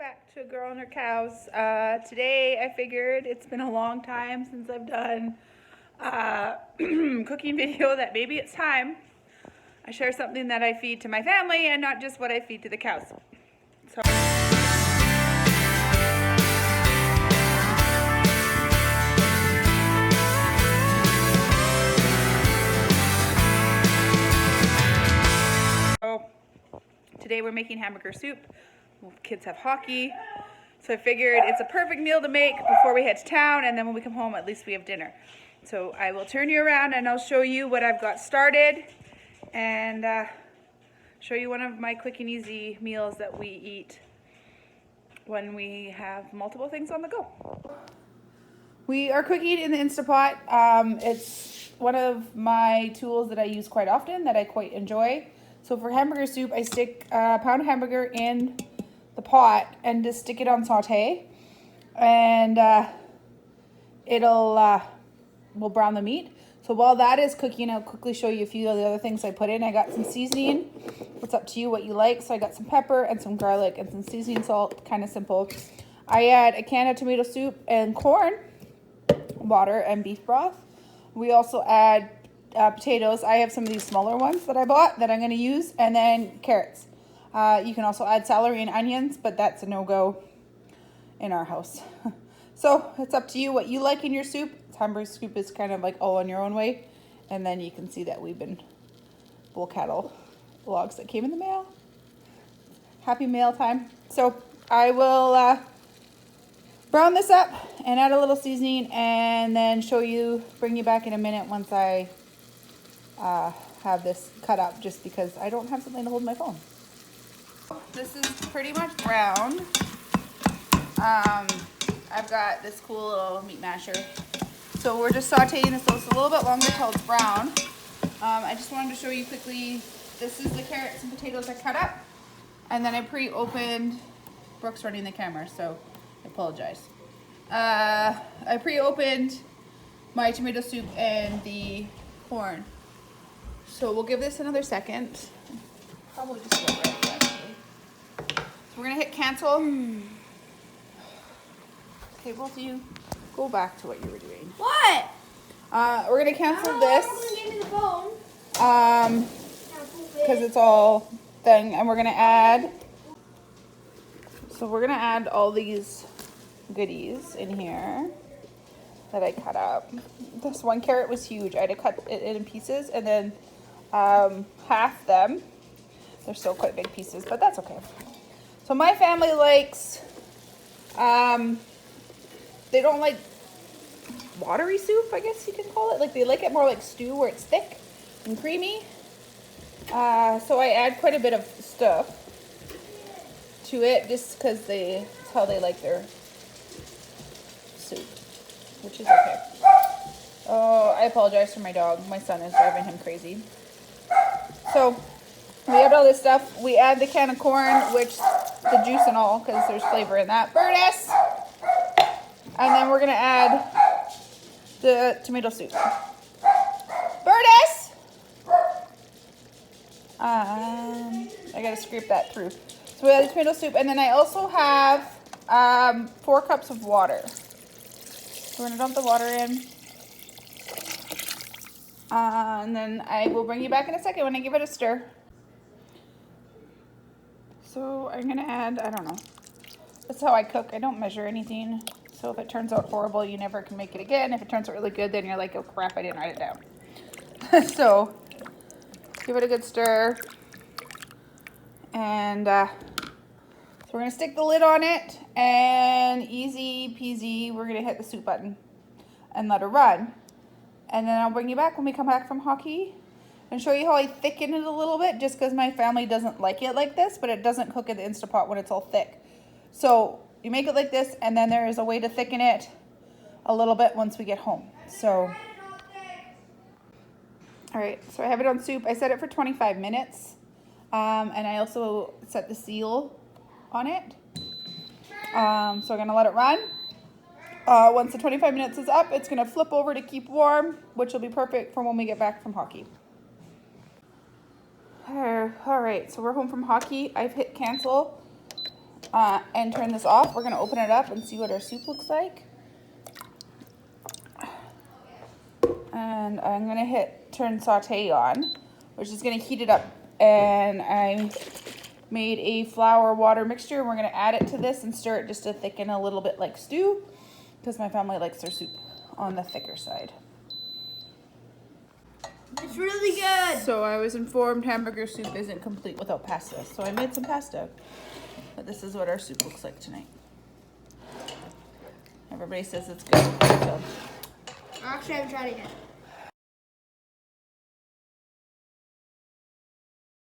back to A Girl and Her Cows. Today I figured it's been a long time since I've done a cooking video that maybe it's time I share something that I feed to my family and not just what I feed to the cows. So today we're making hamburger soup. Kids have hockey, so I figured it's a perfect meal to make before we head to town, and then when we come home at least we have dinner. So I will turn you around and I'll show you what I've got started and show you one of my quick and easy meals that we eat when we have multiple things on the go. We are cooking in the Instapot. It's one of my tools that I use quite often that I quite enjoy. So for hamburger soup, I stick a pound of hamburger in the pot and just stick it on saute, and we'll brown the meat. So while that is cooking, I'll quickly show you a few of the other things I put in. I got some seasoning. It's up to you what you like. So I got some pepper and some garlic and some seasoning salt, kind of simple. I add a can of tomato soup and corn, water, and beef broth. We also add potatoes. I have some of these smaller ones that I bought that I'm going to use, and then carrots. You can also add celery and onions, but that's a no-go in our house. So it's up to you what you like in your soup. Hamburger soup is kind of like all on your own way. And then you can see that we've been bull cattle logs that came in the mail. Happy mail time. So I will brown this up and add a little seasoning and then bring you back in a minute once I have this cut up, just because I don't have something to hold my phone. This is pretty much brown. I've got this cool little meat masher. So we're just sauteing this just a little bit longer till it's brown. I just wanted to show you quickly, this is the carrots and potatoes I cut up. And then I pre-opened, Brooke's running the camera, so I apologize. I pre-opened my tomato soup and the corn. So we'll give this another second. Probably just go right here, actually. So we're gonna hit cancel. Okay, both of you, go back to what you were doing. What? We're gonna cancel this. Give me the phone. Because it's all thing, and we're gonna add. So we're gonna add all these goodies in here that I cut up. This one carrot was huge. I had to cut it in pieces and then half them. They're still quite big pieces, but that's okay. So my family likes, they don't like watery soup, I guess you can call it. Like they like it more like stew where it's thick and creamy. So I add quite a bit of stuff to it just because it's how they like their soup, which is okay. Oh, I apologize for my dog. My son is driving him crazy. So we add all this stuff. We add the can of corn, which the juice and all, because there's flavor in that. Bertus! And then we're going to add the tomato soup. Bertus! I got to scrape that through. So we add the tomato soup, and then I also have 4 cups of water. So we're going to dump the water in. And then I will bring you back in a second when I give it a stir. So I'm going to add, I don't know. That's how I cook. I don't measure anything. So if it turns out horrible, you never can make it again. If it turns out really good, then you're like, oh crap, I didn't write it down. So give it a good stir. And so we're going to stick the lid on it. And easy peasy, we're going to hit the soup button and let it run. And then I'll bring you back when we come back from hockey and show you how I thicken it a little bit, just because my family doesn't like it like this, but it doesn't cook in the Instapot when it's all thick. So you make it like this, and then there is a way to thicken it a little bit once we get home. So, all right, so I have it on soup. I set it for 25 minutes, and I also set the seal on it. So I'm gonna let it run. Once the 25 minutes is up, it's going to flip over to keep warm, which will be perfect for when we get back from hockey. All right, so we're home from hockey. I've hit cancel. and turn this off. We're gonna open it up and see what our soup looks like. And I'm gonna hit turn saute on, which is gonna heat it up. And I made a flour water mixture, and we're gonna add it to this and stir it just to thicken a little bit like stew, because my family likes their soup on the thicker side. It's really good. So I was informed hamburger soup isn't complete without pasta, so I made some pasta. But this is what our soup looks like tonight. Everybody says it's good, so. Actually, I haven't tried it yet.